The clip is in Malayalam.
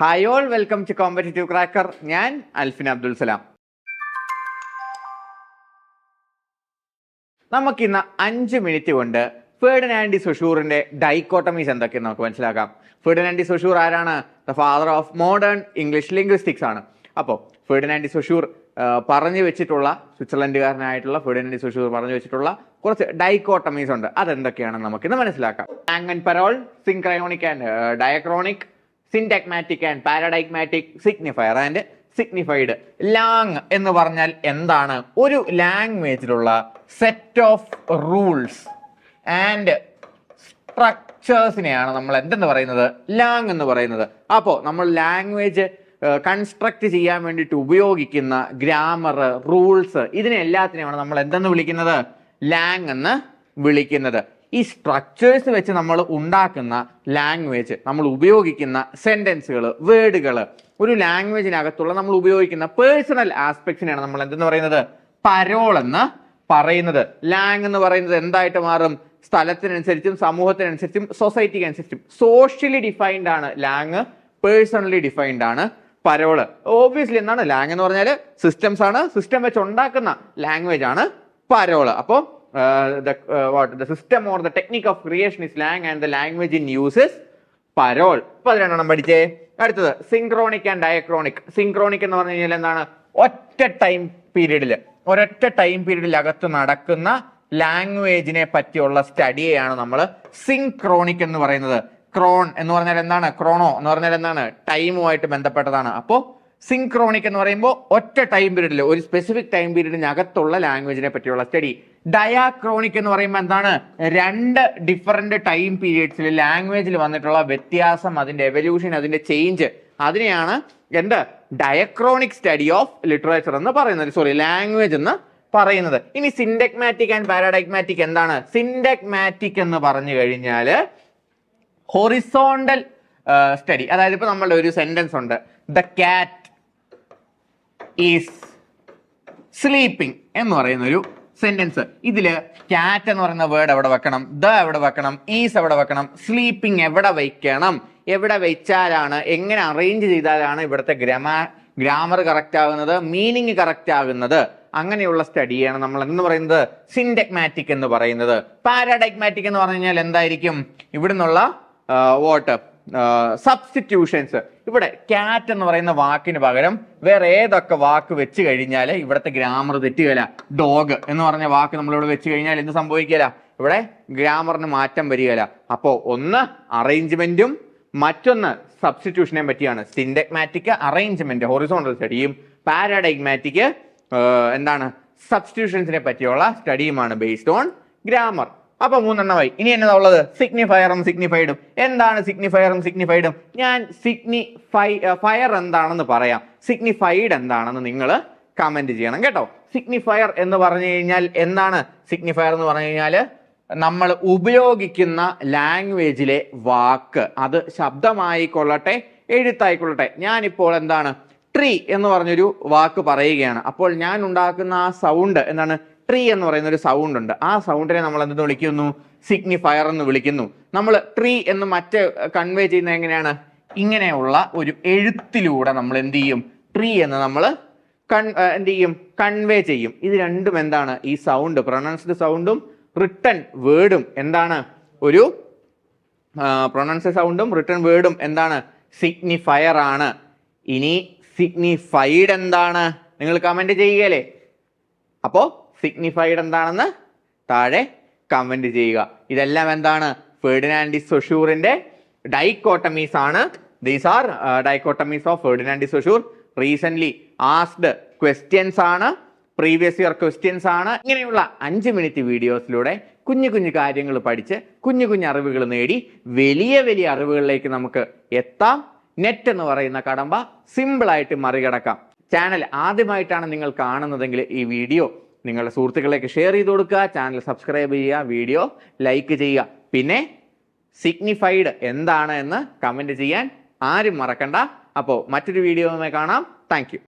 Hi all, welcome to competitive cracker. ഞാൻ അൽഫിൻ അബ്ദുൽ സലാം. നമുക്കിന്ന് 5 മിനിറ്റ് കൊണ്ട് ഫെർഡിനാൻഡ് ഡി സൊഷൂറിന്റെ ഡൈക്കോട്ടമീസ് എന്തൊക്കെയെന്ന് നമുക്ക് മനസ്സിലാക്കാം. ഫെർഡിനാൻഡ് ഡി സൊഷൂർ ആരാണ്? The father of modern English linguistics ആണ്. അപ്പോൾ ഫെർഡിനാൻഡ് ഡി സൊഷൂർ പറഞ്ഞു വെച്ചിട്ടുള്ള, സ്വിറ്റ്സർലൻഡുകാരനായിട്ടുള്ള ഫെർഡിനാൻഡ് ഡി സൊഷൂർ പറഞ്ഞു വെച്ചിട്ടുള്ള കുറച്ച് ഡൈക്കോട്ടമീസ് ഉണ്ട്. അതെന്തൊക്കെയാണെന്ന് നമുക്കിന്ന് മനസ്സിലാക്കാം. Langue and parole, synchronic and diachronic, syntagmatic and paradigmatic, signifier and signified. Langue എന്ന് പറഞ്ഞാൽ എന്താണ്? ഒരു ലാംഗ്വേജിലുള്ള സെറ്റ് ഓഫ് റൂൾസ് ആൻഡ് സ്ട്രക്ചേഴ്സിനെയാണ് നമ്മൾ എന്തെന്ന് പറയുന്നത്? ലാങ് എന്ന് പറയുന്നത്. അപ്പോൾ നമ്മൾ ലാംഗ്വേജ് കൺസ്ട്രക്ട് ചെയ്യാൻ വേണ്ടിയിട്ട് ഉപയോഗിക്കുന്ന ഗ്രാമർ, റൂൾസ്, ഇതിനെ എല്ലാത്തിനെയാണ് നമ്മൾ എന്തെന്ന് വിളിക്കുന്നത്? ലാങ് എന്ന് വിളിക്കുന്നത്. ഈ സ്ട്രക്ചേഴ്സ് വെച്ച് നമ്മൾ ഉണ്ടാക്കുന്ന ലാംഗ്വേജ്, നമ്മൾ ഉപയോഗിക്കുന്ന സെന്റൻസുകൾ, വേർഡുകൾ, ഒരു ലാംഗ്വേജിനകത്തുള്ള നമ്മൾ ഉപയോഗിക്കുന്ന പേഴ്സണൽ ആസ്പെക്ട്സിനെയാണ് നമ്മൾ എന്തെന്ന് പറയുന്നത്? പരോൾ എന്ന് പറയുന്നത്. ലാങ് എന്ന് പറയുന്നത് എന്തായിട്ട് മാറും? സ്ഥലത്തിനനുസരിച്ചും സമൂഹത്തിനനുസരിച്ചും സൊസൈറ്റിക്ക് അനുസരിച്ചും സോഷ്യലി ഡിഫൈൻഡ് ആണ് ലാങ്, പേഴ്സണലി ഡിഫൈൻഡ് ആണ് പരോള്. ഓബ്വിയസ്ലി എന്താണ് ലാങ് എന്ന് പറഞ്ഞാൽ? സിസ്റ്റംസ് ആണ്. സിസ്റ്റം വെച്ച് ഉണ്ടാക്കുന്ന ലാംഗ്വേജ് ആണ് പരോള്. അപ്പോൾ the system or the technique of creation is lang and the language in use is parole. അപ്പോൾ അത് രണ്ടെണ്ണം പഠിച്ചേ. അടുത്തത് സിൻക്രോണിക് ആൻഡ് ഡയക്രോണിക്. സിൻക്രോണിക് എന്ന് പറഞ്ഞു കഴിഞ്ഞാൽ എന്താണ്? ഒരൊറ്റ ടൈം പീരീഡിൽ അകത്ത് നടക്കുന്ന ലാംഗ്വേജിനെ പറ്റിയുള്ള സ്റ്റഡിയെയാണ് നമ്മൾ സിൻക്രോണിക് എന്ന് പറയുന്നത്. ക്രോൺ എന്ന് പറഞ്ഞാൽ എന്താണ്? ക്രോണോ എന്ന് പറഞ്ഞാൽ എന്താണ്? ടൈമുമായിട്ട് ബന്ധപ്പെട്ടതാണ്. അപ്പോൾ സിൻക്രോണിക് എന്ന് പറയുമ്പോൾ ഒറ്റ ടൈം പീരീഡിൽ, ഒരു സ്പെസിഫിക് ടൈം പീരീഡിനകത്തുള്ള ലാംഗ്വേജിനെ പറ്റിയുള്ള സ്റ്റഡി. ഡയാക്രോണിക് എന്ന് പറയുമ്പോൾ എന്താണ്? 2 ഡിഫറെന്റ് ടൈം പീരീഡ്സിൽ ലാംഗ്വേജിൽ വന്നിട്ടുള്ള വ്യത്യാസം, അതിന്റെ എവല്യൂഷൻ, അതിന്റെ ചേഞ്ച്, അതിനെയാണ് എന്ത്? ഡയക്രോണിക് സ്റ്റഡി ഓഫ് ലിറ്ററേച്ചർ എന്ന് പറയുന്നത്, ലാംഗ്വേജ് എന്ന് പറയുന്നത്. ഇനി സിന്റാഗ്മാറ്റിക് ആൻഡ് പാരഡൈഗ്മാറ്റിക് എന്താണ്? സിന്റാഗ്മാറ്റിക് എന്ന് പറഞ്ഞു കഴിഞ്ഞാൽ ഹൊറിസോണ്ടൽ സ്റ്റഡി. അതായത് ഇപ്പൊ നമ്മളുടെ ഒരു സെന്റൻസ് ഉണ്ട്, ദ കാറ്റ് ഈസ് സ്ലീപ്പിംഗ് എന്ന് പറയുന്ന ഒരു സെന്റൻസ്. ഇതില് കാറ്റ് എന്ന് പറയുന്ന വേർഡ് എവിടെ വെക്കണം? ദ എവിടെ വെക്കണം? ഈസ് എവിടെ വെക്കണം? സ്ലീപ്പിംഗ് എവിടെ വെക്കണം? എവിടെ വെച്ചാലാണ്, എങ്ങനെ അറേഞ്ച് ചെയ്താലാണ് ഇവിടുത്തെ ഗ്രാമർ കറക്റ്റ് ആകുന്നത്, മീനിങ് കറക്റ്റ് ആകുന്നത്? അങ്ങനെയുള്ള സ്റ്റഡിയാണ് നമ്മൾ എന്ന് പറയുന്നത് സിന്റാഗ്മാറ്റിക് എന്ന് പറയുന്നത്. പാരഡൈഗ്മാറ്റിക് എന്ന് പറഞ്ഞു കഴിഞ്ഞാൽ എന്തായിരിക്കും? ഇവിടുന്നുള്ള സബ്സ്റ്റിറ്റ്യൂഷൻസ്. ഇവിടെ കാറ്റ് എന്ന് പറയുന്ന വാക്കിന് പകരം വേറെ ഏതൊക്കെ വാക്ക് വെച്ച് കഴിഞ്ഞാൽ ഇവിടുത്തെ ഗ്രാമർ തെറ്റുകയില്ല. ഡോഗ് എന്ന് പറഞ്ഞ വാക്ക് നമ്മളിവിടെ വെച്ച് കഴിഞ്ഞാൽ എന്ത് സംഭവിക്കില്ല? ഇവിടെ ഗ്രാമറിന് മാറ്റം വരികയില്ല. അപ്പോൾ ഒന്ന് അറേഞ്ച്മെന്റും മറ്റൊന്ന് സബ്സ്റ്റിറ്റ്യൂഷനെ പറ്റിയാണ്. സിന്റാഗ്മാറ്റിക് അറേഞ്ച്മെന്റ്, ഹൊറിസോണ്ടൽ സ്റ്റഡിയും, പാരഡൈഗ്മാറ്റിക് എന്താണ്? സബ്സ്റ്റിറ്റ്യൂഷൻസിനെ പറ്റിയുള്ള സ്റ്റഡിയുമാണ് ബേസ്ഡ് ഓൺ ഗ്രാമർ. അപ്പൊ 3 ഇനി എന്നതാ ഉള്ളത്? സിഗ്നിഫയറും സിഗ്നിഫൈഡും. എന്താണ് സിഗ്നിഫയറും സിഗ്നിഫൈഡും? ഞാൻ ഫയർ എന്താണെന്ന് പറയാം, സിഗ്നിഫൈഡ് എന്താണെന്ന് നിങ്ങൾ കമന്റ് ചെയ്യണം കേട്ടോ. സിഗ്നിഫയർ എന്ന് പറഞ്ഞു കഴിഞ്ഞാൽ എന്താണ്? സിഗ്നിഫയർ എന്ന് പറഞ്ഞു കഴിഞ്ഞാൽ നമ്മൾ ഉപയോഗിക്കുന്ന ലാംഗ്വേജിലെ വാക്ക്, അത് ശബ്ദമായിക്കൊള്ളട്ടെ എഴുത്തായിക്കൊള്ളട്ടെ. ഞാനിപ്പോൾ എന്താണ്? ട്രീ എന്ന് പറഞ്ഞൊരു വാക്ക് പറയുകയാണ്. അപ്പോൾ ഞാൻ ഉണ്ടാക്കുന്ന ആ സൗണ്ട് എന്താണ്? ട്രീ എന്ന് പറയുന്ന ഒരു സൗണ്ട് ഉണ്ട്. ആ സൗണ്ടിനെ നമ്മൾ എന്തെന്ന് വിളിക്കുന്നു? സിഗ്നിഫയർ എന്ന് വിളിക്കുന്നു. നമ്മൾ ട്രീ എന്ന് കൺവേ ചെയ്യുന്നത് എങ്ങനെയാണ്? ഇങ്ങനെയുള്ള ഒരു എഴുത്തിലൂടെ നമ്മൾ എന്ത് ചെയ്യും? ട്രീ എന്ന് നമ്മൾ കൺവേ ചെയ്യും. ഇത് രണ്ടും എന്താണ്? ഈ സൗണ്ട്, പ്രൊനൗൺസ്ഡ് സൗണ്ടും റിട്ടൺ വേർഡും എന്താണ്? ഒരു പ്രൊനൗൺസ്ഡ് സൗണ്ടും റിട്ടൺ വേർഡും എന്താണ്? സിഗ്നിഫയർ ആണ്. ഇനി സിഗ്നിഫൈഡ് എന്താണ്? നിങ്ങൾ കമന്റ് ചെയ്യുകയല്ലേ? അപ്പോ സിഗ്നിഫൈഡ് എന്താണെന്ന് താഴെ കമന്റ് ചെയ്യുക. ഇതെല്ലാം എന്താണ്? ഫെർഡിനാൻഡ് ഡി സൊഷൂറിന്റെ ഡൈക്കോട്ടമീസ് ആണ്. These are dichotomies of Ferdinand de Saussure. Recent asked questions ആണ്, പ്രീവിയസ് ഇയർ ക്വസ്റ്റ്യൻസ് ആണ്. ഇങ്ങനെയുള്ള 5 മിനിറ്റ് വീഡിയോസിലൂടെ കുഞ്ഞു കാര്യങ്ങൾ പഠിച്ച് കുഞ്ഞു അറിവുകൾ നേടി വലിയ അറിവുകളിലേക്ക് നമുക്ക് എത്താം. നെറ്റ് എന്ന് പറയുന്ന കടമ്പ സിമ്പിളായിട്ട് മറികടക്കാം. ചാനൽ ആദ്യമായിട്ടാണ് നിങ്ങൾ കാണുന്നതെങ്കിൽ ഈ വീഡിയോ നിങ്ങളുടെ സുഹൃത്തുക്കളിലേക്ക് ഷെയർ ചെയ്ത് കൊടുക്കുക. ചാനൽ സബ്സ്ക്രൈബ് ചെയ്യുക, വീഡിയോ ലൈക്ക് ചെയ്യുക. പിന്നെ സിഗ്നിഫൈഡ് എന്താണ് എന്ന് കമന്റ് ചെയ്യാൻ ആരും മറക്കണ്ട. അപ്പോൾ മറ്റൊരു വീഡിയോയുമായി കാണാം. Thank you.